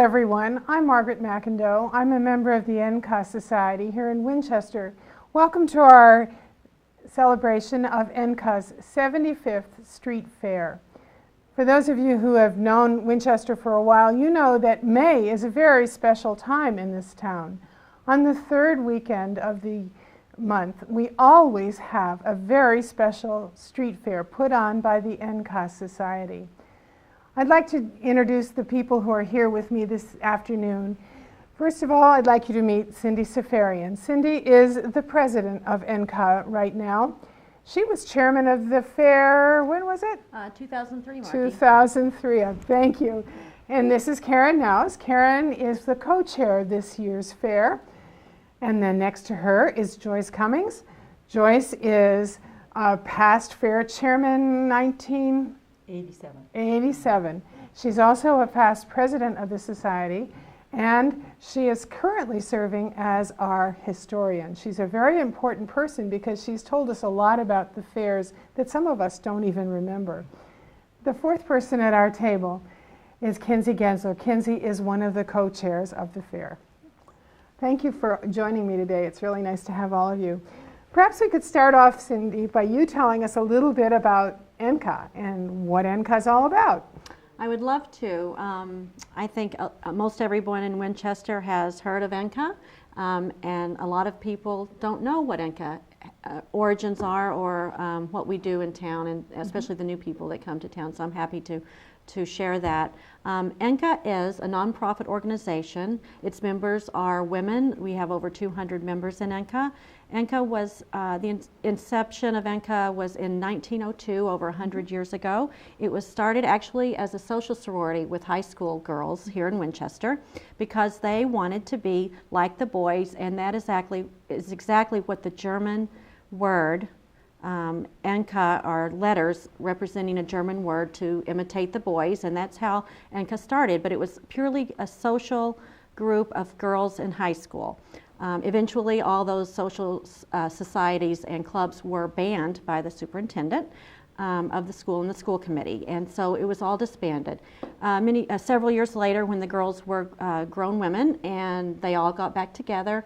everyone. I'm Margaret McIndoe. I'm a member of the Enka Society here in Winchester. Welcome to our celebration of Enka's 75th Street Fair. For those of you who have known Winchester for a while, you know that May is a very special time in this town. On the third weekend of the month, we always have a very special street fair put on by the Enka Society. I'd like to introduce the people who are here with me this afternoon. First of all, I'd like you to meet Cindy Safarian. Cindy is the president of Enka right now. She was chairman of the fair, when was it? 2003, Marky. 2003, thank you. And this is Karen Nows. Karen is the co-chair of this year's fair. And then next to her is Joyce Cummings. Joyce is a past fair chairman, 1987. She's also a past president of the society, and she is currently serving as our historian. She's a very important person because she's told us a lot about the fairs that some of us don't even remember. The fourth person at our table is Kinsey Gensler. Kinsey is one of the co-chairs of the fair. Thank you for joining me today. It's really nice to have all of you. Perhaps we could start off, Cindy, by you telling us a little bit about Enka and what Enka is all about. I would love to. I think most everyone in Winchester has heard of Enka, and a lot of people don't know what Enka origins are or what we do in town, and especially the new people that come to town, so I'm happy to share that. Enka is a nonprofit organization. Its members are women. We have over 200 members in Enka. Enka was, the inception of Enka was in 1902, over 100 years ago. It was started actually as a social sorority with high school girls here in Winchester because they wanted to be like the boys, and that is exactly what the German word Enka are letters representing a German word to imitate the boys, and that's how Enka started, but it was purely a social group of girls in high school. Eventually all those social societies and clubs were banned by the superintendent of the school and the school committee, and so it was all disbanded. Several years later, when the girls were grown women and they all got back together,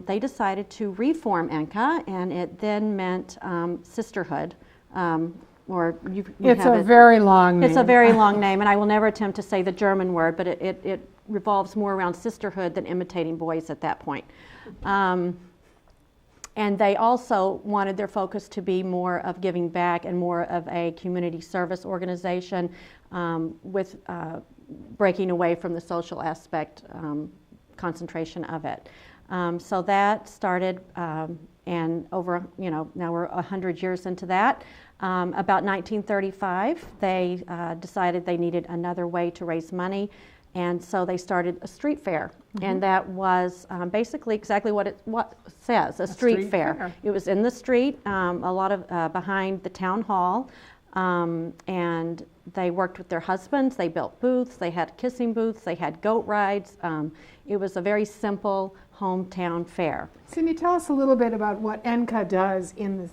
they decided to reform Enka, and it then meant sisterhood. It's a very long name. It's a very long name, and I will never attempt to say the German word, but it revolves more around sisterhood than imitating boys at that point. And they also wanted their focus to be more of giving back and more of a community service organization with breaking away from the social aspect concentration of it. So that started, and over, now we're 100 years into that. About 1935, they decided they needed another way to raise money, and so they started a street fair. And that was basically exactly what it says, a street fair. It was in the street, a lot of behind the town hall, and they worked with their husbands. They built booths, they had kissing booths, they had goat rides. It was a very simple hometown fair. Cindy, tell us a little bit about what Enka does in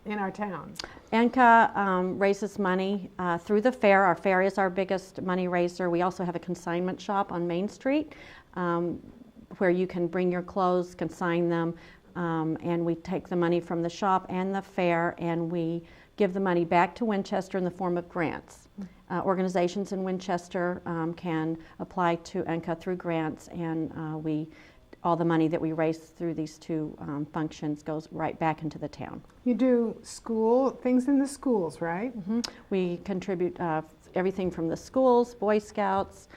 our town. Enka raises money through the fair. Our fair is our biggest money raiser. We also have a consignment shop on Main Street where you can bring your clothes, consign them, and we take the money from the shop and the fair, and we give the money back to Winchester in the form of grants. Organizations in Winchester can apply to Enka through grants, and all the money that we raise through these two functions goes right back into the town. You do things in the schools, right? We contribute everything from the schools, Boy Scouts,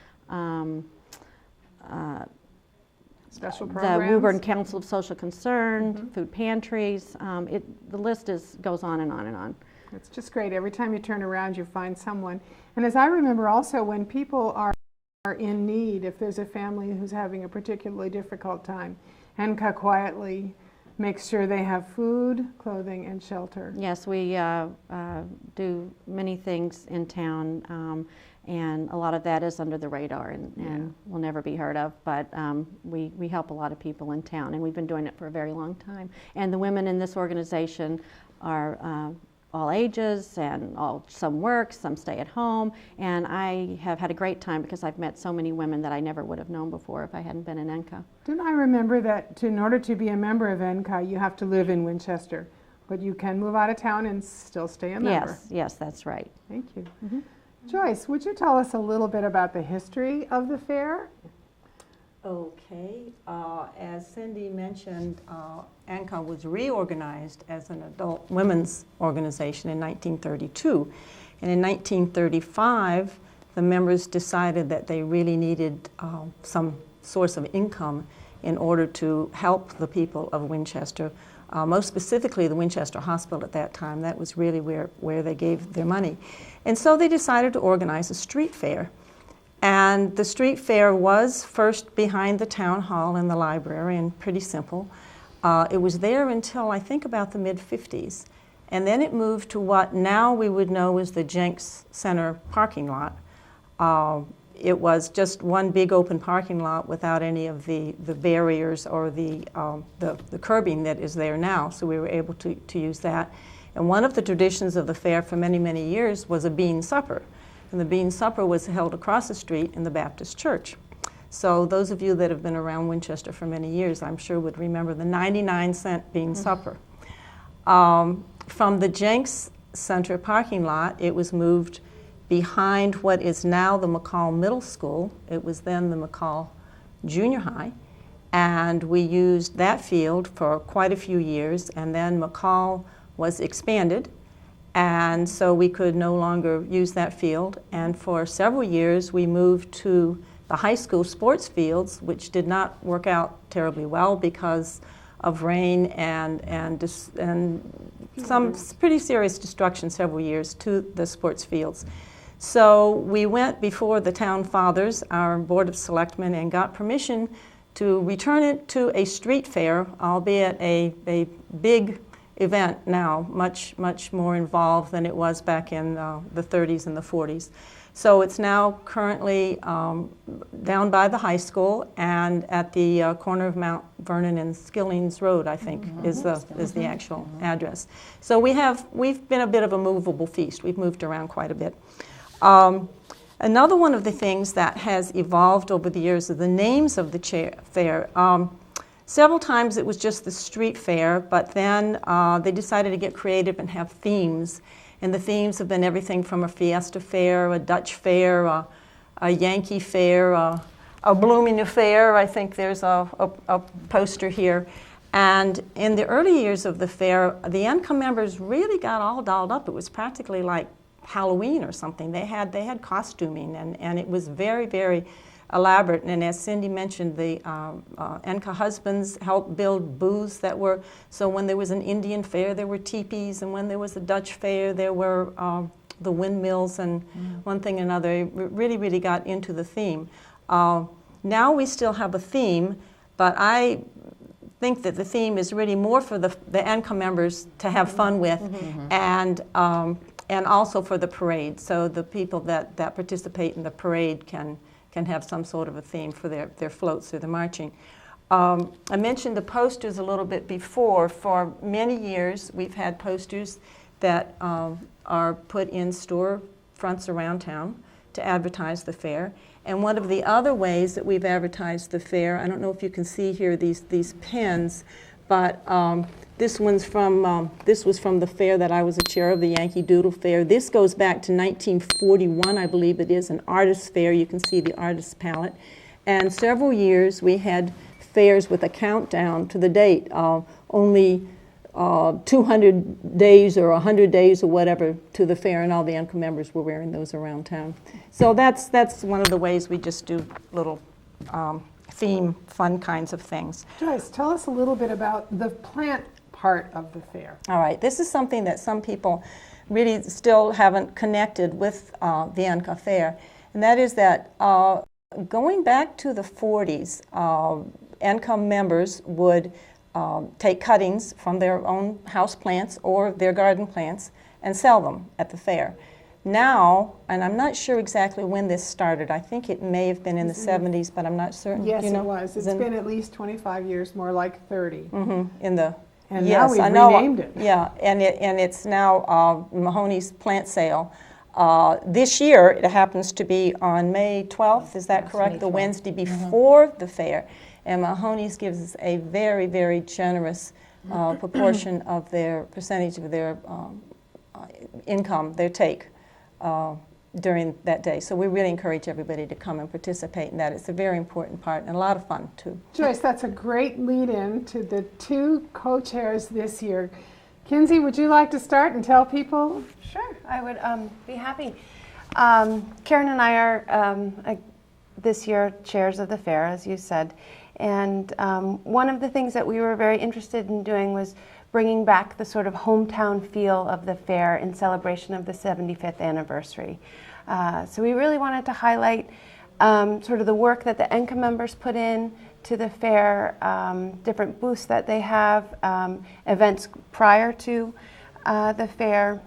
special programs, the Woburn Council of Social Concern, food pantries. The list goes on and on and on. It's just great. Every time you turn around, you find someone. And as I remember also, when people are in need, if there's a family who's having a particularly difficult time, Enka quietly makes sure they have food, clothing, and shelter. Yes, we do many things in town, and a lot of that is under the radar and will never be heard of, but we help a lot of people in town, and we've been doing it for a very long time. And the women in this organization are all ages and some work, some stay at home, and I have had a great time because I've met so many women that I never would have known before if I hadn't been in Enka. Didn't I remember that in order to be a member of Enka, you have to live in Winchester, but you can move out of town and still stay a member? Yes, that's right. Thank you. Joyce, would you tell us a little bit about the history of the fair? Okay, as Cindy mentioned, Enka was reorganized as an adult women's organization in 1932. And in 1935, the members decided that they really needed some source of income in order to help the people of Winchester, most specifically the Winchester Hospital at that time. That was really where they gave their money. And so they decided to organize a street fair. And the street fair was first behind the town hall and the library, and pretty simple. It was there until I think about the mid-50s. And then it moved to what now we would know as the Jenks Center parking lot. It was just one big open parking lot without any of the barriers or the curbing that is there now, so we were able to use that. And one of the traditions of the fair for many, many years was a bean supper. And the bean supper was held across the street in the Baptist church. So those of you that have been around Winchester for many years, I'm sure would remember the 99-cent bean supper. From the Jenks Center parking lot, it was moved behind what is now the McCall Middle School. It was then the McCall Junior High. And we used that field for quite a few years, and then McCall was expanded. And so we could no longer use that field. And for several years, we moved to the high school sports fields, which did not work out terribly well because of rain and some pretty serious destruction several years to the sports fields. So we went before the town fathers, our board of selectmen, and got permission to return it to a street fair, albeit a big event now, much more involved than it was back in the 30s and the 40s. So it's now currently down by the high school and at the corner of Mount Vernon and Skillings Road, I think, is the actual address. So we've been a bit of a movable feast. We've moved around quite a bit. Another one of the things that has evolved over the years are the names of the fair. Several times it was just the street fair, but then they decided to get creative and have themes. And the themes have been everything from a fiesta fair, a Dutch fair, a Yankee fair, a blooming fair. I think there's a poster here. And in the early years of the fair, the Enka members really got all dolled up. It was practically like Halloween or something. They had costuming, and it was very, very elaborate. And as Cindy mentioned, the Enka husbands helped build booths that were, so when there was an Indian fair, there were teepees, and when there was a Dutch fair, there were the windmills and one thing and another. It really, really got into the theme. Now we still have a theme, but I think that the theme is really more for the Enka members to have fun with, and also for the parade. So the people that participate in the parade can have some sort of a theme for their floats or the marching. I mentioned the posters a little bit before. For many years, we've had posters that are put in store fronts around town to advertise the fair. And one of the other ways that we've advertised the fair, I don't know if you can see here these pins, but this was from the fair that I was a chair of, the Yankee Doodle Fair. This goes back to 1941, I believe it is, an artist's fair. You can see the artist's palette. And several years we had fairs with a countdown to the date, only 200 days or 100 days or whatever to the fair, and all the Enka members were wearing those around town. So that's one of the ways we just do little theme, fun kinds of things. Joyce, tell us a little bit about the plant part of the fair. All right, this is something that some people really still haven't connected with the Enka Fair, and that is that going back to the 40s, Enka members would take cuttings from their own house plants or their garden plants and sell them at the fair. Now, and I'm not sure exactly when this started, I think it may have been in the 70s, but I'm not certain. Yes, you know? it was. It's been at least 25 years, more like 30. In the And Yes, now I we've know. renamed it. Yeah, and it's now Mahoney's Plant Sale. This year, it happens to be on May 12th, is that Yes, correct? May The 12th. Wednesday before the fair. And Mahoney's gives us a very, very generous proportion of their percentage of their income, their take during that day. So we really encourage everybody to come and participate in that. It's a very important part and a lot of fun, too. Joyce, that's a great lead-in to the two co-chairs this year. Kinsey, would you like to start and tell people? Sure, I would be happy. Karen and I are this year chairs of the fair, as you said, and one of the things that we were very interested in doing was bringing back the sort of hometown feel of the fair in celebration of the 75th anniversary. So we really wanted to highlight sort of the work that the Enka members put in to the fair, different booths that they have, events prior to the fair,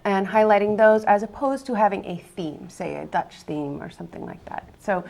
and highlighting those as opposed to having a theme, say a Dutch theme or something like that. So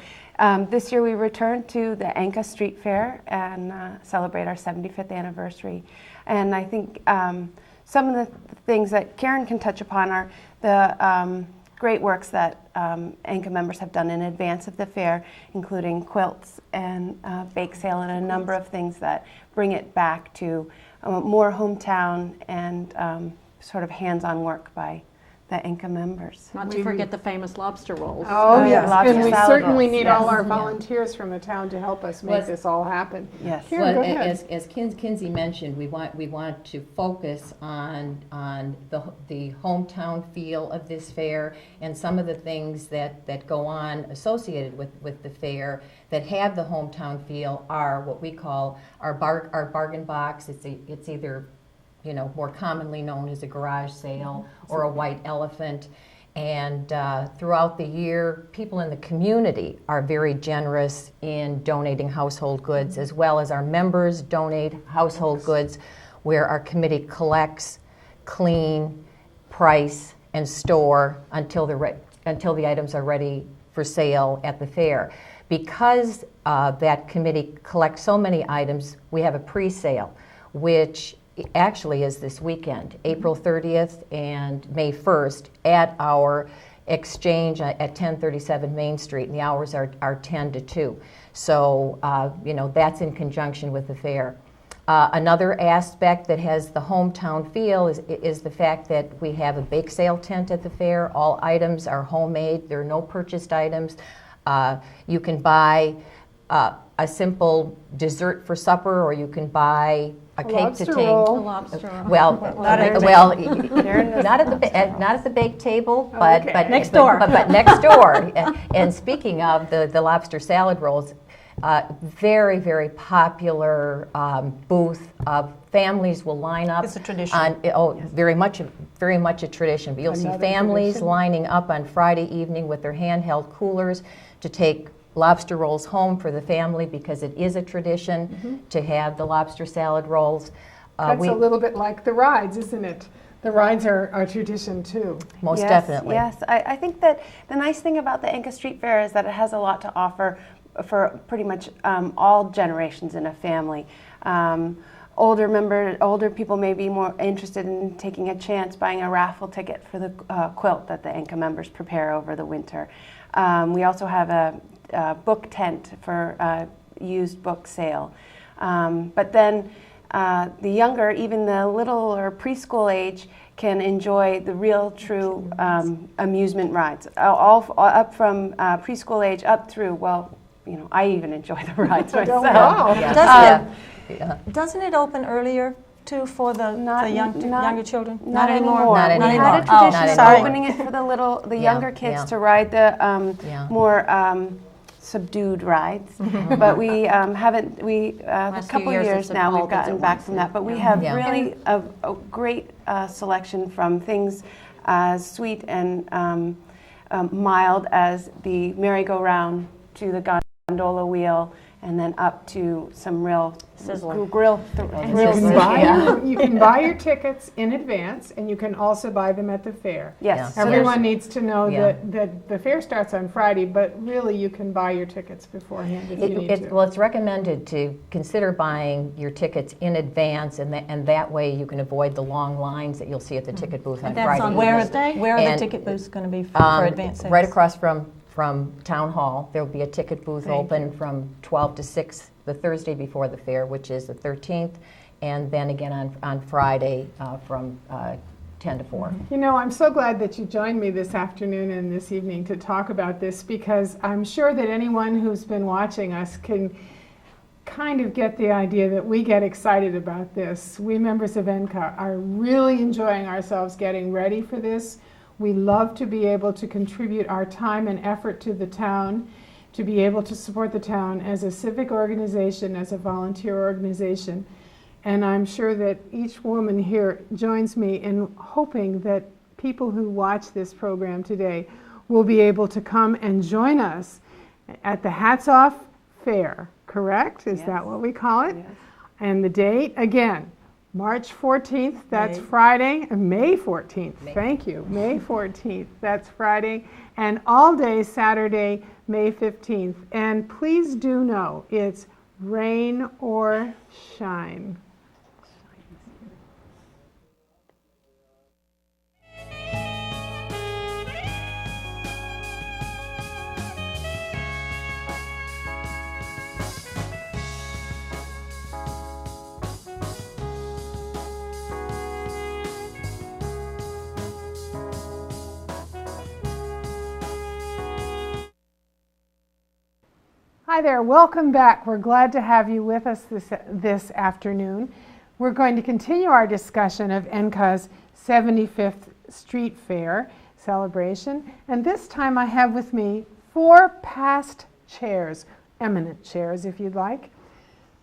this year we returned to the Enka Street Fair and celebrate our 75th anniversary. And I think some of the things that Karen can touch upon are the great works that Enka members have done in advance of the fair, including quilts and bake sale and a number of things that bring it back to more hometown and sort of hands-on work by the Enka members. Not to forget the famous lobster rolls. Oh, yeah, yes, lobster and we salad certainly rolls, need yes. all our Yeah. volunteers from the town to help us make Was- this all happen. Yes. Karen, Well, go ahead. as Kinsey mentioned, we want to focus on the hometown feel of this fair and some of the things that go on associated with the fair that have the hometown feel are what we call our bargain box. It's either more commonly known as a garage sale or a white elephant. And throughout the year, people in the community are very generous in donating household goods, as well as our members donate household goods, where our committee collects, clean, price, and store until the items are ready for sale at the fair. Because that committee collects so many items, we have a pre-sale, which actually is this weekend, April 30th and May 1st, at our exchange at 1037 Main Street, and the hours are 10 to 2. So, that's in conjunction with the fair. Another aspect that has the hometown feel is the fact that we have a bake sale tent at the fair. All items are homemade. There are no purchased items. You can buy a simple dessert for supper, or you can buy a cake lobster to take. roll. The lobster roll. Well, Not at the not at the bake table, but Okay. but Next door. But next door. And speaking of the lobster salad rolls, very, very popular booth. Families will line up. It's a tradition. Very much a tradition. But you'll see Another families tradition. lining up on Friday evening with their handheld coolers to take lobster rolls home for the family, because it is a tradition to have the lobster salad rolls. That's a little bit like the rides, isn't it? The rides are a tradition too. Most Yes, definitely. Yes, I think that the nice thing about the Enka Street Fair is that it has a lot to offer for pretty much all generations in a family. Older people may be more interested in taking a chance buying a raffle ticket for the quilt that the Enka members prepare over the winter. We also have a book tent for used book sale. But then the younger, even the little or preschool age, can enjoy the real, true amusement rides, all up from preschool age up through, I even enjoy the rides myself. wow. Doesn't it open earlier, too, for the younger children? Not anymore. Not We anymore. had a Oh, tradition not of anymore. opening it for the Yeah, younger kids yeah. to ride the Yeah. more subdued rides, but we haven't. A Last few couple years years it's now all we've gotten at back once, from yeah. that. But we have Yeah. really a great selection from things as sweet and mild as the merry-go-round to the gondola wheel and then up to some real Sizzler. grill. And grill you can buy your tickets in advance, and you can also buy them at the fair. Yes. Yeah. So Everyone needs to know Yeah. that the fair starts on Friday, but really you can buy your tickets beforehand if you need to. Well, it's recommended to consider buying your tickets in advance, and that way you can avoid the long lines that you'll see at the ticket booth on That's Friday. on Where Wednesday? is- Where are the And, ticket booths going to be for advance sales? Right across from Town Hall. There'll be a ticket booth Thank open from 12 to 6 the Thursday before the fair, which is the 13th, and then again on Friday from 10 to 4. You know, I'm so glad that you joined me this afternoon and this evening to talk about this, because I'm sure that anyone who's been watching us can kind of get the idea that we get excited about this. We members of Enka are really enjoying ourselves getting ready for this. We love to be able to contribute our time and effort to the town, to be able to support the town as a civic organization, as a volunteer organization. And I'm sure that each woman here joins me in hoping that people who watch this program today will be able to come and join us at the Hats Off Fair, correct? Is that what we call it? Yes. And the date, again, March 14th, that's May. Friday, May 14th, thank you, May 14th, that's Friday, and all day Saturday, May 15th. And please do know, it's rain or shine. Hi there, welcome back. We're glad to have you with us this afternoon. We're going to continue our discussion of Enka's 75th Street Fair celebration, and this time I have with me 4 past chairs, eminent chairs if you'd like.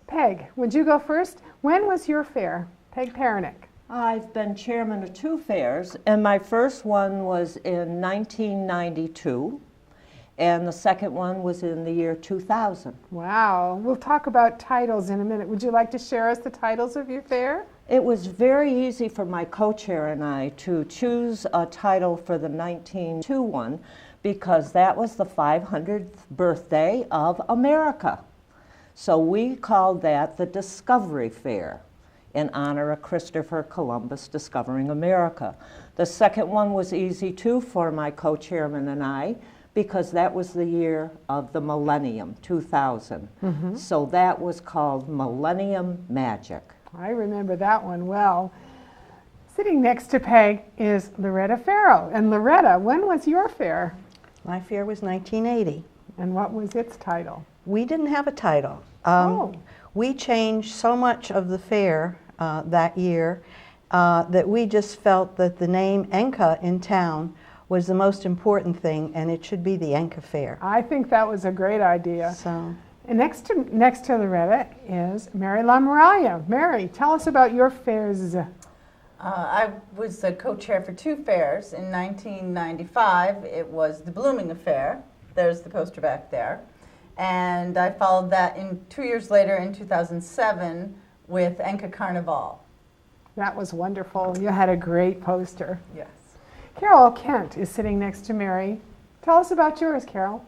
Peg, would you go first? When was your fair? Peg Perenick. I've been chairman of 2 fairs, and my first one was in 1992, and the second one was in the year 2000. Wow, we'll talk about titles in a minute. Would you like to share us the titles of your fair? It was very easy for my co-chair and I to choose a title for the 1902 one because that was the 500th birthday of America. So we called that the Discovery Fair in honor of Christopher Columbus discovering America. The second one was easy too for my co-chairman and I because that was the year of the millennium, 2000. So that was called Millennium Magic. I remember that one well. Sitting next to Peg is Loretta Farrow. And Loretta, when was your fair? My fair was 1980. And what was its title? We didn't have a title. Oh. We changed so much of the fair that year that we just felt that the name Enka in town was the most important thing, and it should be the Enka Fair. I think that was a great idea. So, And next to Loretta is Mary LaMuraglia. Mary, tell us about your fairs. I was the co-chair for 2 fairs. In 1995, it was the Blooming Affair. There's the poster back there. And I followed that 2 years later in 2007 with Enka Carnival. That was wonderful. You had a great poster. Yes. Carol Kent is sitting next to Mary. Tell us about yours, Carol.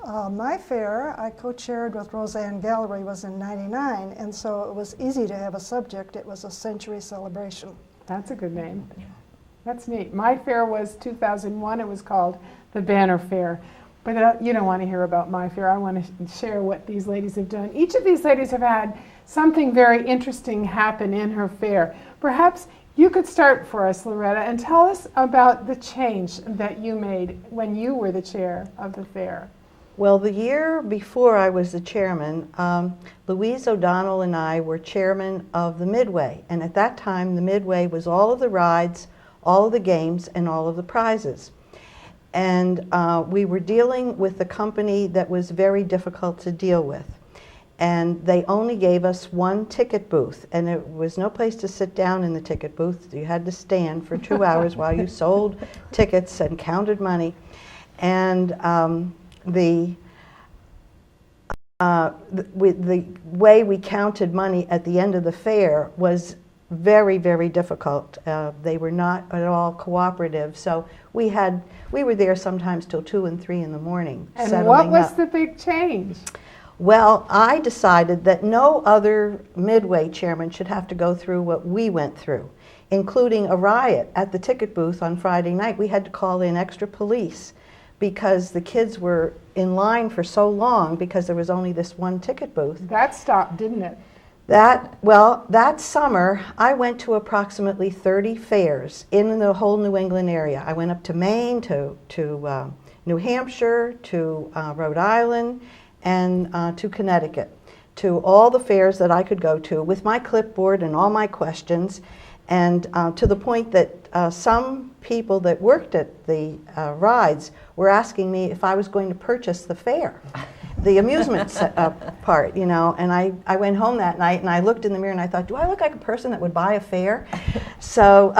My fair, I co-chaired with Roseanne Gallery, was in '99, and so it was easy to have a subject. It was a century celebration. That's a good name. That's neat. My fair was 2001. It was called the Banner Fair. But you don't want to hear about my fair. I want to share what these ladies have done. Each of these ladies have had something very interesting happen in her fair. Perhaps you could start for us, Loretta, and tell us about the change that you made when you were the chair of the fair. well, the year before I was the chairman, Louise O'Donnell and I were chairman of the Midway. And at that time, the Midway was all of the rides, all of the games, and all of the prizes. And we were dealing with a company that was very difficult to deal with. And they only gave us 1 ticket booth, and there was no place to sit down in the ticket booth. You had to stand for 2 hours while you sold tickets and counted money. And the the way we counted money at the end of the fair was very, very difficult. They were not at all cooperative, so we were there sometimes till 2 and 3 in the morning. And what was up. the big change? Well, I decided that no other Midway chairman should have to go through what we went through, including a riot at the ticket booth on Friday night. We had to call in extra police because the kids were in line for so long because there was only this one ticket booth. That stopped, didn't it? That summer, I went to approximately 30 fairs in the whole New England area. I went up to Maine, to New Hampshire, to Rhode Island, and to Connecticut, to all the fairs that I could go to with my clipboard and all my questions, and to the point that some people that worked at the rides were asking me if I was going to purchase the fair, the amusement part, you know. And I went home that night and I looked in the mirror and I thought, do I look like a person that would buy a fair? So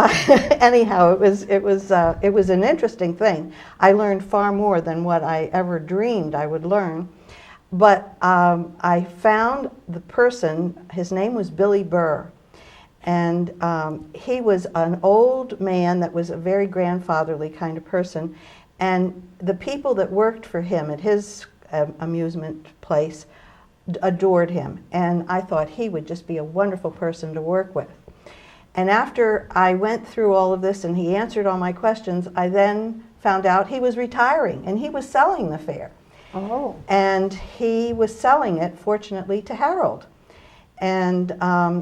anyhow, it was an interesting thing. I learned far more than what I ever dreamed I would learn. But I found the person, his name was Billy Burr, and he was an old man that was a very grandfatherly kind of person, and the people that worked for him at his amusement place adored him, and I thought he would just be a wonderful person to work with. And after I went through all of this and he answered all my questions, I then found out he was retiring and he was selling the fair. Oh. And he was selling it, fortunately, to Harold. And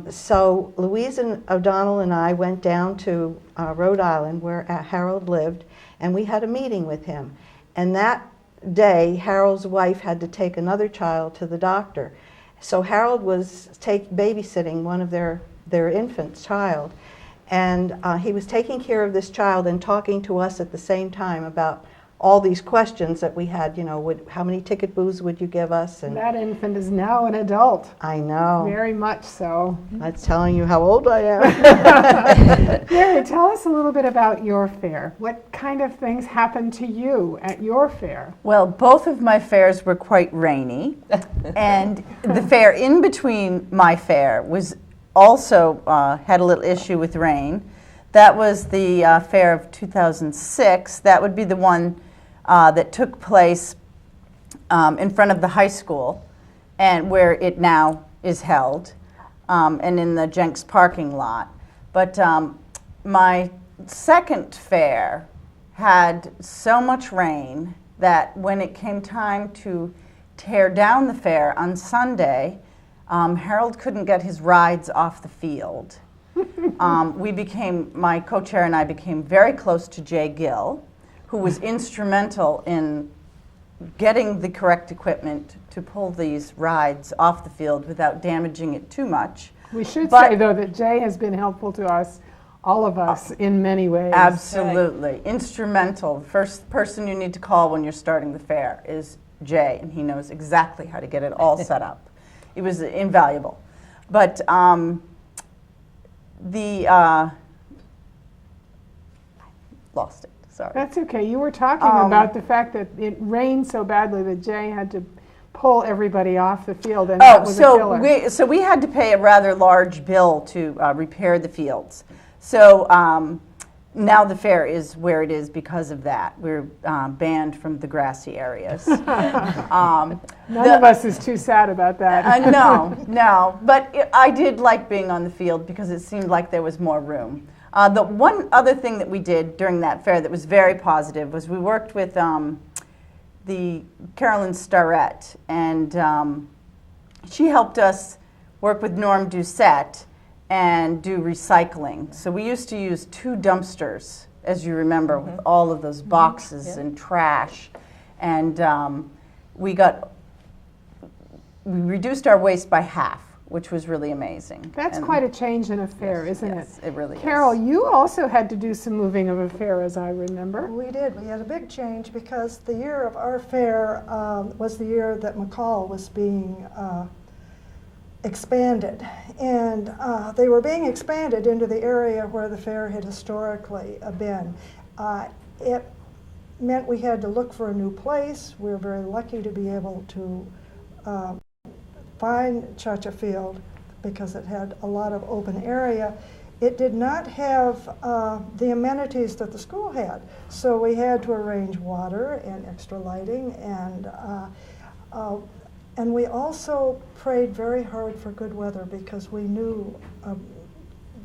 so Louise and O'Donnell and I went down to Rhode Island, where Harold lived, and we had a meeting with him. And that day, Harold's wife had to take another child to the doctor. So Harold was babysitting one of their infant child. And he was taking care of this child and talking to us at the same time about all these questions that we had, you know, how many ticket booths would you give us? And That infant is now an adult. I know. Very much so. That's telling you how old I am. Mary, tell us a little bit about your fair. What kind of things happened to you at your fair? Well, both of my fairs were quite rainy, and the fair in between my fair was also had a little issue with rain. That was the fair of 2006. That would be the one that took place in front of the high school, and where it now is held, and in the Jenks parking lot. But my second fair had so much rain that when it came time to tear down the fair on Sunday, Harold couldn't get his rides off the field. My co-chair and I became very close to Jay Gill, who was instrumental in getting the correct equipment to pull these rides off the field without damaging it too much. We should say, though, that Jay has been helpful to us, all of us, in many ways. Absolutely. Instrumental. The first person you need to call when you're starting the fair is Jay, and he knows exactly how to get it all set up. It was invaluable. But lost it. Sorry. That's okay. You were talking about the fact that it rained so badly that Jay had to pull everybody off the field, and that was a killer. So we had to pay a rather large bill to repair the fields. So now the fair is where it is because of that. We're banned from the grassy areas. None of us is too sad about that. No. But I did like being on the field because it seemed like there was more room. The one other thing that we did during that fair that was very positive was we worked with the Carolyn Starrett, and she helped us work with Norm Doucette and do recycling. So we used to use 2 dumpsters, as you remember, with all of those boxes and trash. And we reduced our waste by half, which was really amazing. That's quite a change in a fair, isn't it? Yes, it really Carol, is. you also had to do some moving of a fair, as I remember. We did. We had a big change because the year of our fair was the year that McCall was being expanded. And they were being expanded into the area where the fair had historically been. It meant we had to look for a new place. We were very lucky to be able to fine cha-cha field because it had a lot of open area. It did not have the amenities that the school had, so we had to arrange water and extra lighting, and we also prayed very hard for good weather because we knew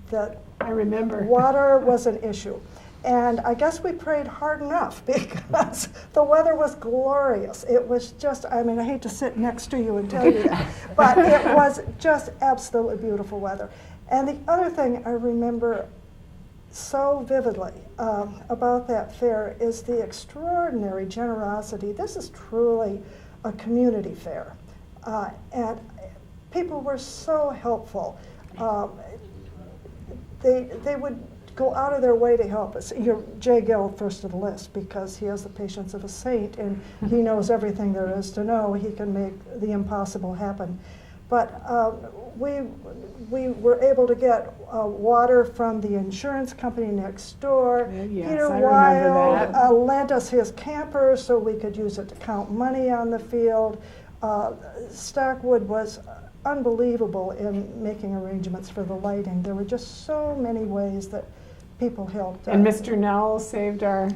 that I remember. water was an issue. And I guess we prayed hard enough because the weather was glorious. It was just, I mean, I hate to sit next to you and tell you that, but it was just absolutely beautiful weather. And the other thing I remember so vividly about that fair is the extraordinary generosity. This is truly a community fair. And people were so helpful. They would go out of their way to help us. Jay Gill first of the list because he has the patience of a saint and he knows everything there is to know. He can make the impossible happen. But we were able to get water from the insurance company next door. Yes, Peter I remember Wild that. lent us his camper so we could use it to count money on the field. Stockwood was unbelievable in making arrangements for the lighting. There were just so many ways that people helped. And Mr. Nowell saved our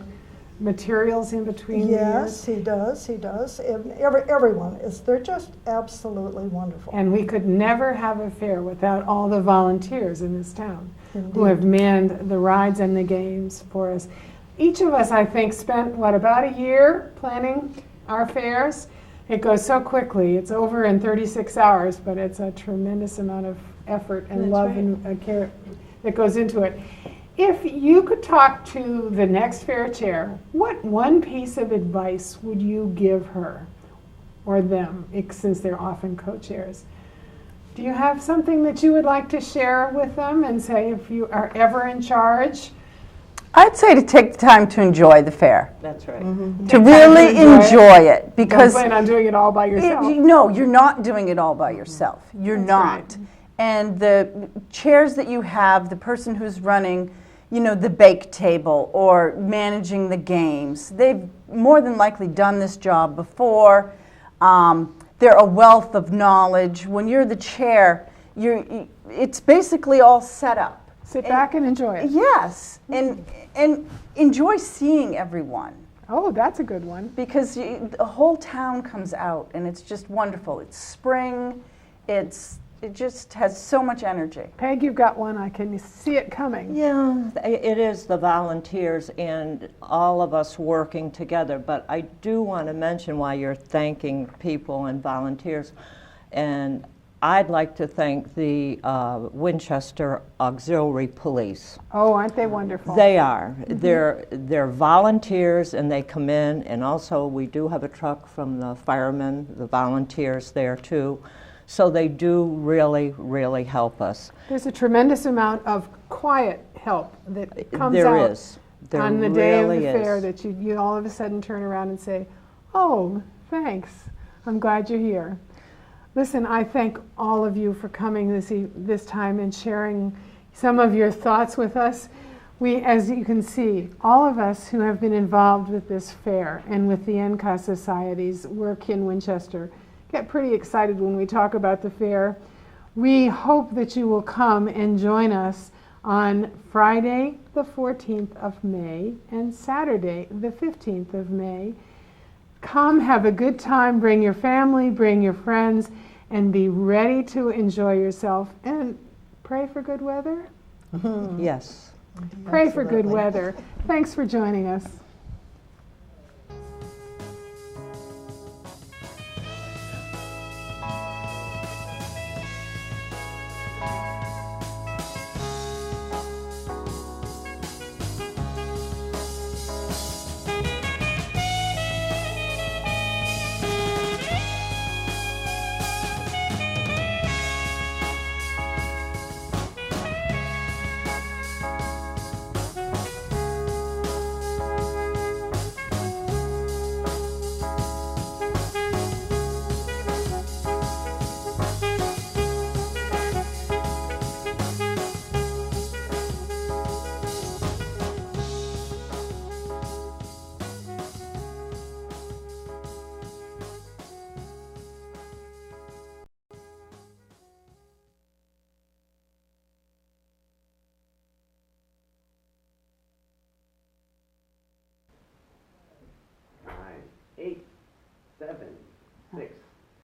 materials in between the Yes, years. he does. And everyone they're just absolutely wonderful. And we could never have a fair without all the volunteers in this town who Indeed. have manned the rides and the games for us. Each of us, I think, spent, about a year planning our fairs. It goes so quickly. It's over in 36 hours, but it's a tremendous amount of effort and That's love right. and care that goes into it. If you could talk to the next fair chair, what one piece of advice would you give her or them, since they're often co-chairs? Do you have something that you would like to share with them and say if you are ever in charge? I'd say to take the time to enjoy the fair, That's right. to really enjoy it, Don't because plan on doing it all by yourself. no, you're not doing it all by yourself. You're That's not. right. And the chairs that you have, the person who's running, the bake table or managing the games, they've more than likely done this job before. They're a wealth of knowledge. When you're the chair, it's basically all set up. Sit back and enjoy it. Yes, and enjoy seeing everyone, Oh, that's a good one. because the whole town comes out and it's just wonderful. It's spring. It just has so much energy. Peg, you've got one. I can see it coming. Yeah, it is the volunteers and all of us working together, but I do want to mention while you're thanking people and volunteers, and I'd like to thank the Winchester Auxiliary Police. Oh, aren't they wonderful? They are. They're volunteers and they come in, and also we do have a truck from the firemen, the volunteers there too. So they do really, really help us. There's a tremendous amount of quiet help that comes There out is. There on the day of the really fair is. that you all of a sudden turn around and say, oh, thanks. I'm glad you're here. Listen, I thank all of you for coming this time and sharing some of your thoughts with us. We, as you can see, all of us who have been involved with this fair and with the Enka Society's work in Winchester get pretty excited when we talk about the fair. We hope that you will come and join us on Friday, the 14th of May, and Saturday, the 15th of May. Come, have a good time, bring your family, bring your friends, and be ready to enjoy yourself. And pray for good weather. Yes. Pray for good Absolutely. weather. Thanks for joining us. 7, 6